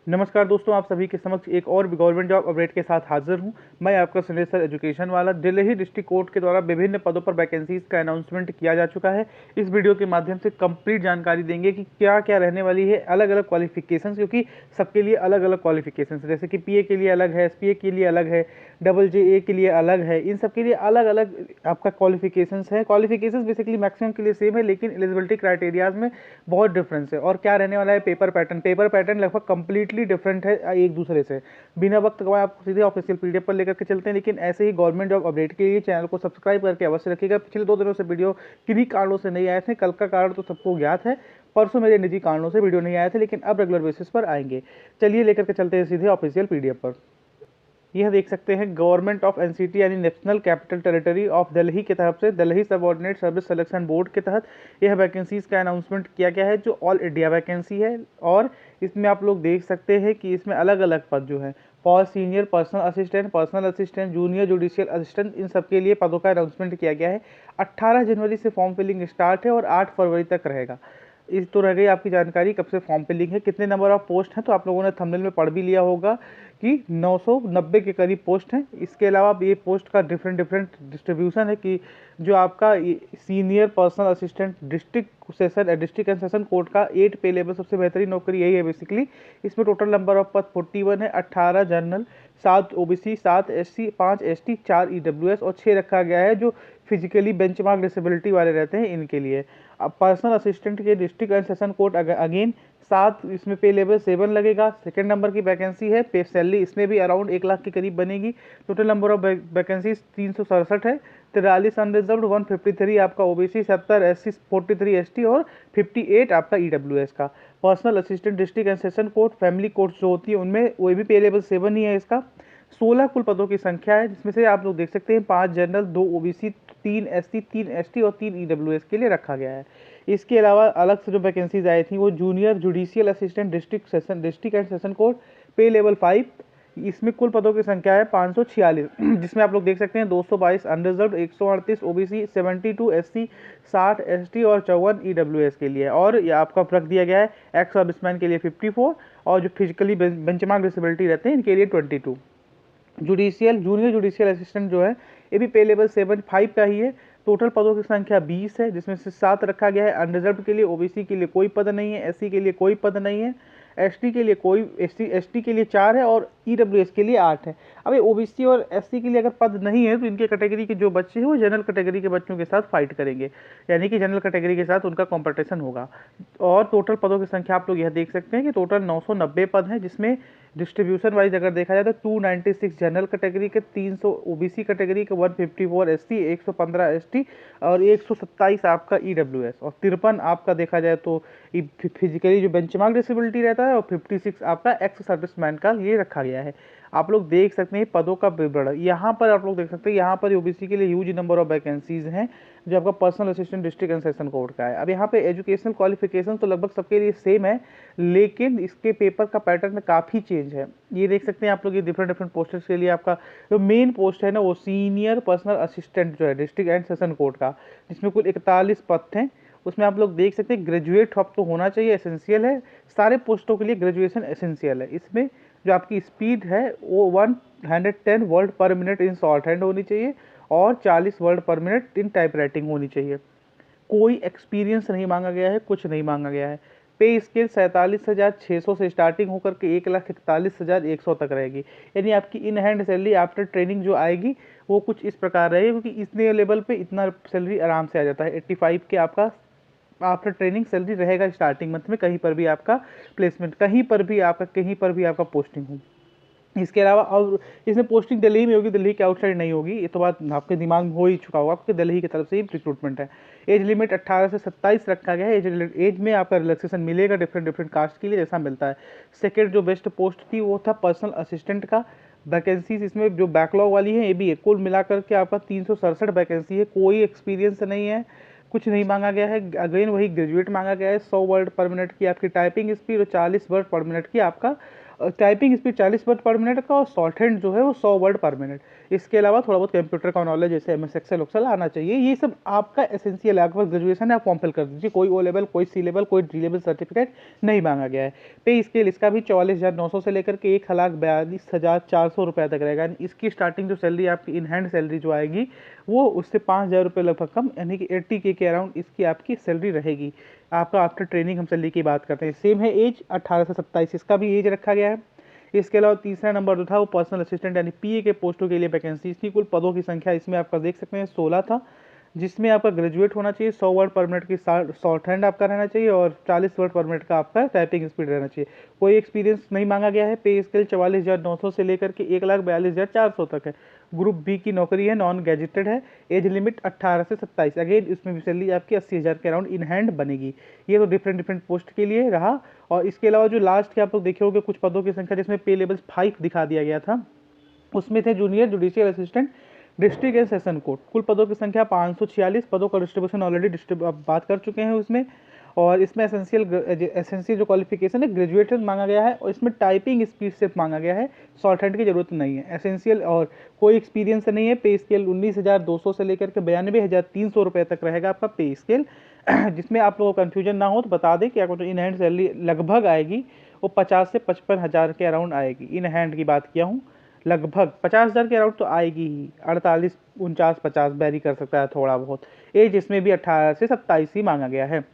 नमस्कार दोस्तों, आप सभी के समक्ष एक और गवर्नमेंट जॉब अपडेट के साथ हाजिर हूं। मैं आपका सुनील सर एजुकेशन वाला। दिल्ली डिस्ट्रिक्ट कोर्ट के द्वारा विभिन्न पदों पर वैकेंसीज का अनाउंसमेंट किया जा चुका है। इस वीडियो के माध्यम से कंप्लीट जानकारी देंगे कि क्या क्या रहने वाली है, अलग अलग क्वालिफिकेशंस, क्योंकि सबके लिए अलग अलग क्वालिफिकेशंस, जैसे कि पीए के लिए अलग है, एसपीए के लिए अलग है, डबल जे के लिए अलग है। इन सब के लिए अलग अलग आपका क्वालिफिकेशंस है। क्वालिफिकेशंस बेसिकली मैक्सिमम के लिए सेम है, लेकिन एलिजिबिलिटी क्राइटेरियाज में बहुत डिफरेंस है। और क्या रहने वाला है, पेपर पैटर्न लगभग कंप्लीटली डिफरेंट है एक दूसरे से। बिना वक्त गवाए आपको सीधे ऑफिशियल पीडीएफ पर लेकर के चलते हैं। लेकिन ऐसे ही गवर्नमेंट जॉब अपडेट के लिए चैनल को सब्सक्राइब करके अवश्य रखिएगा। पिछले 2 दिनों से वीडियो किन्हीं कारणों से नहीं आए थे। कल का कारण तो सबको ज्ञात है, परसों मेरे निजी कारणों से वीडियो नहीं आए थे, लेकिन अब रेगुलर बेसिस पर आएंगे। चलिए लेकर के चलते हैं सीधे ऑफिशियल पीडीएफ पर। यह देख सकते हैं गवर्नमेंट ऑफ एनसीटी यानी national capital territory of Delhi की तरफ से Delhi subordinate service selection board के तहत यह वैकेंसीज का अनाउंसमेंट किया गया है, जो ऑल इंडिया वैकेंसी है। और इसमें आप लोग देख सकते हैं कि इसमें अलग अलग पद जो हैं, for senior personal assistant, junior judicial assistant, इन सबके लिए पदों का अनाउंसमेंट किया गया है। 18 जनवरी से फॉर्म फिलिंग स्टार्ट है और 8 फरवरी तक रहेगा। इस तो रह गई आपकी जानकारी कब से फॉर्म फिलिंग है, कितने नंबर ऑफ पोस्ट हैं। तो आप लोगों ने थंबनेल में पढ़ भी लिया होगा कि 990 के करीब पोस्ट हैं। इसके अलावा ये पोस्ट का डिफरेंट डिस्ट्रीब्यूशन है कि जो आपका senior personal assistant district and session court का 8 पे लेवल सबसे बेहतरीन नौकरी यही है बेसिकली। इसमें टोटल नंबर ऑफ पद 41 है, 18 general, 7 OBC, 7 SC, 5 ST, 4 EWS और 6 रखा गया है जो फिजिकली बेंचमार्क डिसेबिलिटी वाले रहते हैं, इनके लिए। अब पर्सनल असिस्टेंट के district and session court again 7, इसमें पे लेवल 7 लगेगा। सेकेंड नंबर की वैकेंसी है। पे सैलरी इसमें भी अराउंड 1 लाख के करीब बनेगी। टोटल नंबर ऑफ वैकेंसीज 367 है। 43 अनरिजर्व्ड, 153 आपका ओबीसी, 70 एससी, 43 एसटी और 58 आपका ईडब्ल्यूएस का। Personal assistant district and session court, family court जो होती है उनमें वो भी पे लेवल 7 ही है इसका। 16 कुल पदों की संख्या है, जिसमें से आप लोग देख सकते हैं 5 जनरल, 2 ओबीसी, 3 एससी, 3 एसटी और 3 ईडब्ल्यूएस के लिए रखा गया है। इसके अलावा अलग से जो वैकेंसीज आई थी वो junior judicial assistant district and session court, पे लेवल 5। इसमें कुल पदों की संख्या है 546, जिसमें आप लोग देख सकते हैं 222 अनरिजर्व्ड, 138 ओबीसी, 72 एससी, 60 एसटी और 54 ईडब्ल्यूएस के लिए। और ये आपका रख दिया गया है एक्स सर्विसमैन के लिए 54 और जो फिजिकली बेंचमार्क डिसेबिलिटी रहते हैं इनके लिए 22। जूनियर जुडिशियल असिस्टेंट जो है ये भी पे लेवल 7-5 का ही है। टोटल पदों की संख्या 20 है, जिसमें से 7 रखा गया है अनरिजर्व के लिए। ओबीसी के लिए कोई पद नहीं है, एससी के लिए कोई पद नहीं है, एसटी के लिए कोई एसटी के लिए 4 है और ईडब्ल्यूएस के लिए 8 है। अब ये ओबीसी और एससी के लिए अगर पद नहीं है तो इनके कैटेगरी के जो बच्चे हैं वो जनरल कैटेगरी के बच्चों के साथ फाइट करेंगे, यानी कि जनरल कैटेगरी के साथ उनका कॉम्पिटिशन होगा। और टोटल पदों की संख्या आप लोग यह देख सकते हैं कि टोटल 990 पद हैं, जिसमें डिस्ट्रीब्यूशन वाइज अगर देखा जाए तो 296 जनरल कैटेगरी के, 300 ओबीसी कैटेगरी के, 154 एससी, 115 एसटी और 127 आपका ईडब्ल्यूएस और 53 आपका देखा जाए तो फिजिकली जो बेंचमार्क डिसेबिलिटी रहता है और 56 आपका एक्स सर्विसमैन का ये रखा गया है। आप लोग देख सकते हैं पदों का विवरण यहाँ पर आप लोग देख सकते हैं। यहाँ पर ओबीसी के लिए ह्यूज नंबर ऑफ वैकेंसीज हैं, जो आपका personal assistant district and session court का है। अब यहाँ पे एजुकेशनल क्वालिफिकेशन तो लगभग सबके लिए सेम है, लेकिन इसके पेपर का पैटर्न काफ़ी चेंज है। ये देख सकते हैं आप लोग, ये डिफरेंट पोस्टर्स के लिए आपका जो मेन पोस्ट है ना वो सीनियर पर्सनल असिस्टेंट जो है डिस्ट्रिक्ट एंड सेशन कोर्ट का, जिसमें कुल 41 पद थे। उसमें आप लोग देख सकते हैं ग्रेजुएट अब तो होना चाहिए, एसेंशियल है। सारे पोस्टों के लिए ग्रेजुएशन एसेंशियल है। इसमें जो आपकी स्पीड है वो 110 वर्ड पर मिनट इन शॉर्ट हैंड होनी चाहिए और 40 वर्ड पर मिनट इन टाइप राइटिंग होनी चाहिए। कोई एक्सपीरियंस नहीं मांगा गया है, कुछ नहीं मांगा गया है। पे स्केल 47,600 से स्टार्टिंग होकर के 1,41,100 तक रहेगी। यानी आपकी in hand salary after training जो आएगी वो कुछ इस प्रकार रहेगी, क्योंकि इतने लेवल पे इतना सैलरी आराम से आ जाता है। 85 के आपका आफ्टर ट्रेनिंग सैलरी रहेगा स्टार्टिंग मंथ में, कहीं पर भी आपका प्लेसमेंट, कहीं पर भी आपका पोस्टिंग हो। इसके अलावा और इसमें पोस्टिंग दिल्ली में होगी, दिल्ली के आउटसाइड नहीं होगी। ये तो बात आपके दिमाग में हो ही चुका होगा, क्योंकि दिल्ली की तरफ से ही रिक्रूटमेंट है। एज लिमिट 18 से 27 रखा गया है। एज में आपका रिलैक्सेशन मिलेगा डिफरेंट कास्ट के लिए जैसा मिलता है। सेकेंड जो बेस्ट पोस्ट थी वो था पर्सनल असिस्टेंट का। वैकेंसीज इसमें जो बैकलॉग वाली है ये भी है, कुल मिलाकर के आपका 367 वैकेंसी है। कोई एक्सपीरियंस नहीं है, कुछ नहीं मांगा गया है। अगेन वही ग्रेजुएट मांगा गया है। 100 वर्ड पर मिनट की आपकी टाइपिंग स्पीड और 40 वर्ड पर मिनट की आपका टाइपिंग स्पीड 40 वर्ड पर मिनट का और शॉर्ट हैंड जो है वो 100 वर्ड पर मिनट। इसके अलावा थोड़ा बहुत कंप्यूटर का नॉलेज जैसे एमएस एक्सेल उक्सेल आना चाहिए। ये सब आपका एसेंशियल है। आपका ग्रेजुएशन है, आप फॉर्म फिल कर दीजिए। कोई ओ लेवल, कोई सी लेवल, कोई डी लेवल सर्टिफिकेट नहीं मांगा गया है। पे स्केल इसका भी 44,900 से लेकर के 1,42,400 रुपये तक रहेगा। यानी इसकी स्टार्टिंग जो सैलरी आपकी इन हैंड सैलरी जो आएगी वो उससे 5,000 रुपये लगभग कम, यानी कि 80K के अराउंड इसकी आपकी सैलरी रहेगी। आपका आफ्टर ट्रेनिंग हम सैलरी की बात करते हैं। सेम है एज 18 से 27, इसका भी एज रखा गया है। इसके अलावा तीसरा नंबर जो था वो पर्सनल असिस्टेंट यानी पीए के पोस्टों के लिए वैकेंसी। इसकी कुल पदों की संख्या इसमें आपका देख सकते हैं 16 था, जिसमें आपका ग्रेजुएट होना चाहिए, 100 वर्ड पर मिनट की शॉर्ट हैंड आपका रहना चाहिए और 40 वर्ड पर मिनट का आपका टाइपिंग स्पीड रहना चाहिए। कोई एक्सपीरियंस नहीं मांगा गया है। पे स्केल 44,900 से लेकर के 1,42,400 तक है। ग्रुप बी की नौकरी है, नॉन गैजेटेड है। एज लिमिट 18 से 27। अगेन इसमें भी सैलरी आपकी 80,000 के अराउंड इन हैंड बनेगी। ये तो डिफरेंट पोस्ट के लिए रहा। और इसके अलावा जो लास्ट के आप लोग देखे होंगे कुछ पदों की संख्या जिसमें पे लेवल 5 दिखा दिया गया था, उसमें थे junior judicial assistant, district and session court. कुल पदों की संख्या 546। पदों का डिस्ट्रीब्यूशन ऑलरेडी बात कर चुके हैं उसमें। और इसमें एसेंशियल जो क्वालिफिकेशन है ग्रेजुएशन मांगा गया है और इसमें टाइपिंग स्पीड सिर्फ मांगा गया है, शॉर्ट हैंड की जरूरत नहीं है। एसेंशियल और कोई एक्सपीरियंस नहीं है। पे स्केल 19,200 से लेकर के 92,300 रुपये तक रहेगा आपका पे स्केल। जिसमें आप लोगों को कन्फ्यूजन ना हो तो बता दें कि आपको जो इन हैंड सैलरी लगभग आएगी वो 50 से 55,000 के अराउंड आएगी। इन हैंड की बात किया हूँ, लगभग 50,000 के अराउंड तो आएगी ही। 48, 49, 50 वेरी कर सकता है थोड़ा बहुत। एज इसमें भी 18 से 27 ही मांगा गया है।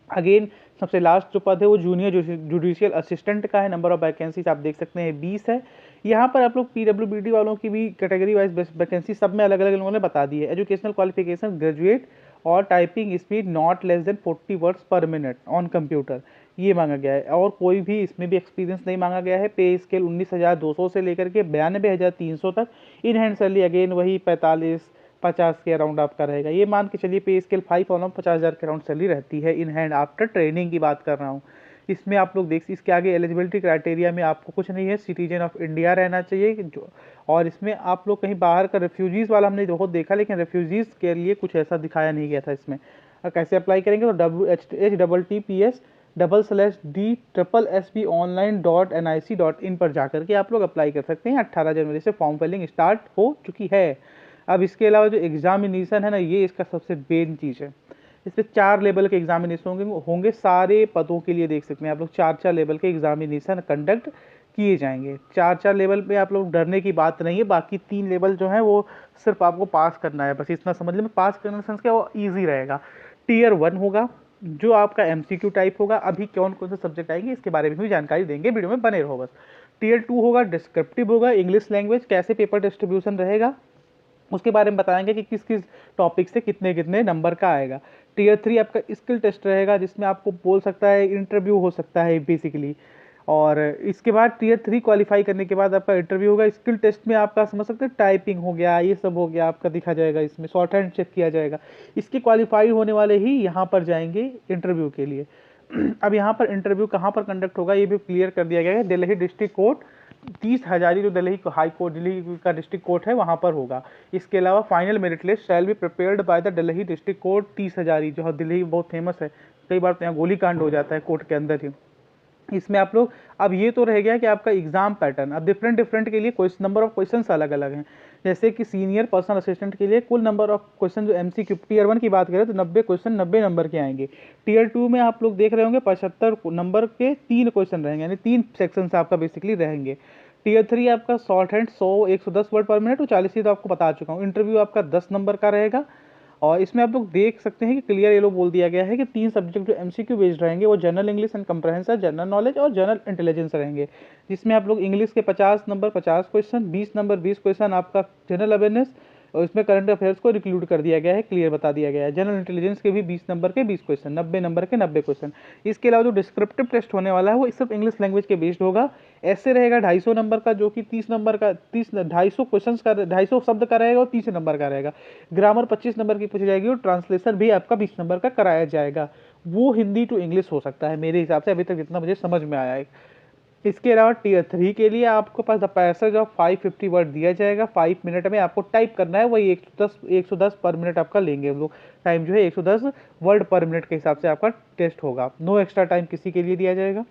अगेन सबसे लास्ट जो पद है वो जूनियर जुडिशियल असिस्टेंट का है। नंबर ऑफ वैकेंसीज आप देख सकते हैं 20 है। यहाँ पर आप लोग पीडब्ल्यूबीडी वालों की भी कैटेगरी वाइज वैकेंसी सब में अलग अलग लोगों ने बता दी है। एजुकेशनल क्वालिफिकेशन ग्रेजुएट और typing speed not less than 40 words पर मिनट ऑन कंप्यूटर, ये मांगा गया है। और कोई भी इसमें भी एक्सपीरियंस नहीं मांगा गया है। पे स्केल 19,200 से लेकर के 92,300 तक। इन हैंड सैलरी अगेन वही 45-50 के अराउंड आपका रहेगा। ये मान के चलिए पे स्केल 5 और 50,000 के अराउंड सैलरी रहती है इन हैंड आफ्टर ट्रेनिंग की बात कर रहा हूँ। इसमें आप लोग देख, इसके आगे एलिजिबिलिटी क्राइटेरिया में आपको कुछ नहीं है, सिटीजन ऑफ इंडिया रहना चाहिए जो। और इसमें आप लोग कहीं बाहर का रेफ्यूजीज़ वाला हमने बहुत देखा, लेकिन रेफ्यूजीज़ के लिए कुछ ऐसा दिखाया नहीं गया था इसमें। कैसे अप्लाई करेंगे तो whttps://d/SB-online.nic.in पर जाकर के आप लोग अप्लाई कर सकते हैं। 18 जनवरी से फॉर्म फिलिंग स्टार्ट हो चुकी है। अब इसके अलावा जो एग्जामिनेशन है ना, ये इसका सबसे मेन चीज़ है। इस पर 4 लेवल के एग्जामिनेशन होंगे सारे पदों के लिए। देख सकते हैं आप लोग 4 लेवल के एग्जामिनेशन कंडक्ट किए जाएंगे। 4 लेवल पे आप लोग डरने की बात नहीं है। बाकी 3 लेवल जो है वो सिर्फ आपको पास करना है, बस इतना समझ लें। पास करने सेंस क्या, वो ईजी रहेगा। टियर 1 होगा जो आपका MCQ टाइप होगा। अभी कौन कौन से सब्जेक्ट आएंगे इसके बारे में भी जानकारी देंगे, वीडियो में बने रहो बस। टियर 2 होगा डिस्क्रिप्टिव होगा, इंग्लिश लैंग्वेज, कैसे पेपर डिस्ट्रीब्यूशन रहेगा उसके बारे में बताएंगे कि किस किस टॉपिक से कितने कितने नंबर का आएगा। टियर 3 आपका स्किल टेस्ट रहेगा, जिसमें आपको बोल सकता है इंटरव्यू हो सकता है बेसिकली। और इसके बाद टियर 3 क्वालिफाई करने के बाद आपका इंटरव्यू होगा। स्किल टेस्ट में आपका समझ सकते हैं टाइपिंग हो गया, ये सब हो गया आपका, दिखा जाएगा इसमें शॉर्ट हैंड चेक किया जाएगा। इसके क्वालिफाई होने वाले ही यहाँ पर जाएंगे इंटरव्यू के लिए। अब यहाँ पर इंटरव्यू कहाँ पर कंडक्ट होगा ये भी क्लियर कर दिया गया है। दिल्ली डिस्ट्रिक्ट कोर्ट 30 हजारी जो दिल्ली हाई कोर्ट, दिल्ली का डिस्ट्रिक्ट कोर्ट है वहाँ पर होगा। इसके अलावा final merit list shall be prepared by the Delhi district court 30 Hazari, जो दिल्ली बहुत फेमस है। कई बार तो यहाँ गोली कांड हो जाता है कोर्ट के अंदर ही। इसमें आप लोग, अब ये तो रह गया कि आपका एग्जाम पैटर्न। अब डिफरेंट के लिए क्वेश्चन, नंबर ऑफ क्वेश्चंस अलग अलग हैं। जैसे कि सीनियर पर्सनल असिस्टेंट के लिए कुल नंबर ऑफ क्वेश्चन जो MCQ टियर 1 की बात करें तो 90 क्वेश्चन 90 नंबर के आएंगे। टियर 2 में आप लोग देख रहे होंगे 75 नंबर के 3 क्वेश्चन रहेंगे, यानी 3 सेक्शन आपका बेसिकली रहेंगे। टियर 3 आपका शॉर्ट हैंड 110 वर्ड पर मिनट और 40 ही तो आपको बता चुका हूँ। इंटरव्यू आपका 10 नंबर का रहेगा। और इसमें आप लोग देख सकते हैं कि क्लियर येलो बोल दिया गया है कि 3 सब्जेक्ट जो MCQ बेस्ड रहेंगे वो general English and comprehension, general knowledge और जनरल इंटेलिजेंस रहेंगे। जिसमें आप लोग इंग्लिश के 50 नंबर 50 क्वेश्चन, 20 नंबर 20 क्वेश्चन आपका जनरल अवेयरनेस, और इसमें करंट अफेयर्स को इंक्लूड कर दिया गया है, क्लियर बता दिया गया है। जनरल इंटेलिजेंस के भी 20 नंबर के 20 क्वेश्चन, 90 नंबर के 90 क्वेश्चन। इसके अलावा जो डिस्क्रिप्टिव टेस्ट होने वाला है वो सिर्फ इंग्लिश लैंग्वेज के बेस्ड होगा। ऐसे रहेगा 250 नंबर का, जो कि 30 नंबर का 250 क्वेश्चन का 250 शब्द का रहेगा और 30 नंबर का रहेगा। ग्रामर 25 नंबर की पूछी जाएगी और ट्रांसलेशन भी आपका 20 नंबर का कराया जाएगा। वो हिंदी टू इंग्लिश हो सकता है मेरे हिसाब से, अभी तक जितना मुझे समझ में आया है। इसके अलावा टियर 3 के लिए आपको पास द पैसेज ऑफ 550 वर्ड दिया जाएगा। 5 मिनट में आपको टाइप करना है, वही 110 पर मिनट आपका लेंगे हम लोग। टाइम जो है 110 वर्ड पर मिनट के हिसाब से आपका टेस्ट होगा। नो एक्स्ट्रा टाइम किसी के लिए दिया जाएगा।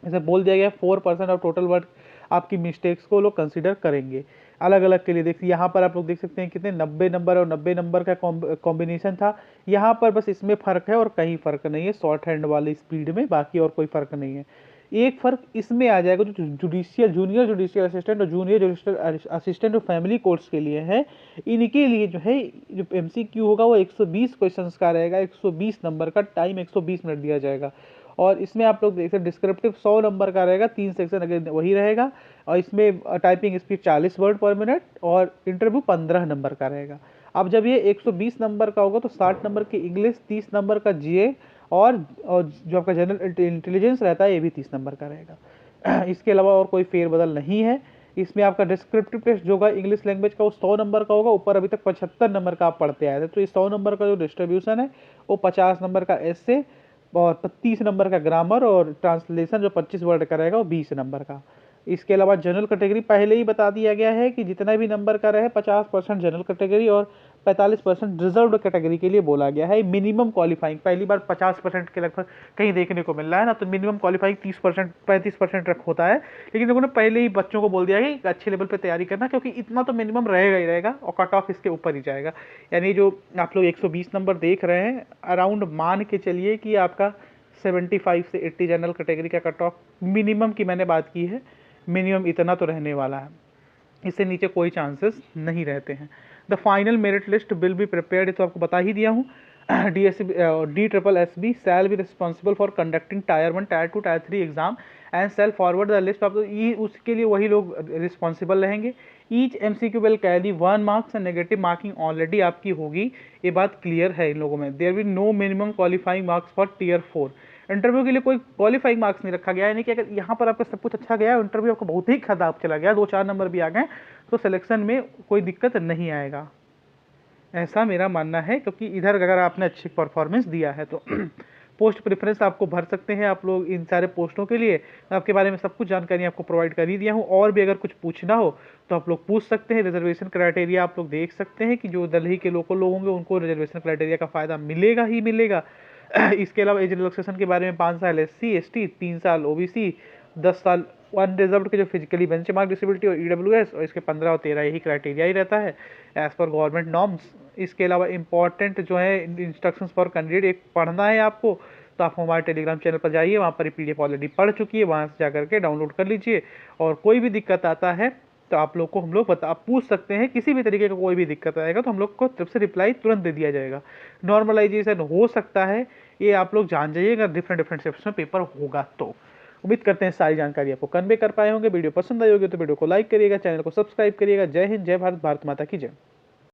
जैसे बोल दिया गया 4% ऑफ टोटल वर्क आपकी मिस्टेक्स को लोग कंसिडर करेंगे। अलग अलग के लिए देखिए यहाँ पर आप लोग देख सकते हैं कितने 90 नंबर और 90 नंबर का कॉम्बिनेशन था। यहाँ पर बस इसमें फ़र्क है और कहीं फ़र्क नहीं है शॉर्ट हैंड वाली स्पीड में, बाकी और कोई फ़र्क नहीं है। एक फ़र्क इसमें आ जाएगा जो जुडिशियल जूनियर जुडिशियल असिस्टेंट और जूनियर जुडिशियल असिस्टेंट जो फैमिली कोर्ट्स के लिए है, इनके लिए जो है जो MCQ होगा वो 120 क्वेश्चंस का रहेगा, 120 नंबर का, टाइम 120 मिनट दिया जाएगा। और इसमें आप लोग देख सकते डिस्क्रिप्टिव 100 नंबर का रहेगा, 3 सेक्शन अगर वही रहेगा। और इसमें टाइपिंग स्पीड 40 वर्ड पर मिनट और इंटरव्यू 15 नंबर का रहेगा। अब जब ये 120 नंबर का होगा तो 60 नंबर की इंग्लिश, 30 नंबर का GA और जो आपका जनरल इंटेलिजेंस रहता है ये भी 30 नंबर का रहेगा। इसके अलावा और कोई फेरबदल नहीं है। इसमें आपका डिस्क्रिप्टिव टेस्ट जो होगा इंग्लिश लैंग्वेज का वो 100 नंबर का होगा। ऊपर अभी तक 75 नंबर का आप पढ़ते आए थे, तो ये 100 नंबर का जो डिस्ट्रीब्यूशन है वो 50 नंबर का ऐसे और 30 नंबर का ग्रामर और ट्रांसलेशन जो 25 वर्ड का रहेगा वो 20 नंबर का। इसके अलावा जनरल कैटेगरी पहले ही बता दिया गया है कि जितना भी नंबर का रहे 50% जनरल कैटेगरी और 45% रिजर्व्ड कैटेगरी के लिए बोला गया है। मिनिमम क्वालिफाइंग पहली बार 50% के लगभग कहीं देखने को मिल रहा है ना, तो मिनिमम क्वालिफाइंग 30% 35% रख होता है। लेकिन लोगों ने पहले ही बच्चों को बोल दिया है कि अच्छे लेवल पर तैयारी करना, क्योंकि इतना तो मिनिमम रहेगा ही रहेगा और कट ऑफ इसके ऊपर ही जाएगा। यानी जो आप लोग 120 नंबर देख रहे हैं, अराउंड मान के चलिए कि आपका 75 से 80 जनरल कैटेगरी का कट ऑफ मिनिमम की मैंने बात की है, मिनिमम इतना तो रहने वाला है, इससे नीचे कोई चांसेस नहीं रहते हैं। The final merit list will be prepared, तो आपको बता ही दिया हूँ। DSSB shall be responsible for conducting tier 1, tier 2, tier 3 exam and shall forward the list of उसके लिए वही लोग रिस्पॉन्सिबल रहेंगे। Each MCQ will carry 1 marks and negative marking already आपकी होगी, ये बात क्लियर है इन लोगों में। There will no minimum qualifying marks for tier 4। Interview के लिए कोई क्वालिफाइंग मार्क्स नहीं रखा गया है, यानी कि अगर यहाँ पर आपका सब कुछ अच्छा गया, इंटरव्यू आपको बहुत ही खराब चला गया, 2-4 नंबर भी आ गए, तो सिलेक्शन में कोई दिक्कत नहीं आएगा, ऐसा मेरा मानना है। क्योंकि इधर अगर आपने अच्छी परफॉर्मेंस दिया है तो पोस्ट प्रेफरेंस आपको भर सकते हैं आप लोग इन सारे पोस्टों के लिए। आपके बारे में सब कुछ जानकारी आपको प्रोवाइड कर ही दिया हूँ, और भी अगर कुछ पूछना हो तो आप लोग पूछ सकते हैं। रिजर्वेशन क्राइटेरिया आप लोग देख सकते हैं कि जो दिल्ली के लोकल लोग होंगे उनको रिजर्वेशन क्राइटेरिया का फ़ायदा मिलेगा ही मिलेगा। इसके अलावा एज रिलैक्सेशन के बारे में 5 साल SC ST, 3 साल OBC, 10 साल अनरिजर्व्ड के जो फिजिकली बेंचमार्क डिसेबिलिटी और EWS, और इसके 15 और 13 यही क्राइटेरिया ही रहता है एज पर गवर्नमेंट नॉर्म्स। इसके अलावा इंपॉर्टेंट जो है इंस्ट्रक्शंस फॉर कैंडिडेट एक पढ़ना है आपको, तो आप हमारे टेलीग्राम चैनल पर जाइए, वहाँ पर PDF ऑलरेडी पढ़ चुकी है, वहाँ से जा करके डाउनलोड कर लीजिए। और कोई भी दिक्कत आता है तो आप लोग को हम लोग पूछ सकते हैं, किसी भी तरीके का कोई भी दिक्कत आएगा तो हम लोग को तरफ से रिप्लाई तुरंत दे दिया जाएगा। नॉर्मलाइजेशन हो सकता है, ये आप लोग जान जाइएगा, डिफरेंट शिफ्ट्स में पेपर होगा। तो उम्मीद करते हैं सारी जानकारी आपको कन्वे कर पाए होंगे। वीडियो पसंद आई होगी तो वीडियो को लाइक करिएगा, चैनल को सब्सक्राइब करिएगा। जय हिंद, जय भारत, भारत माता की जय।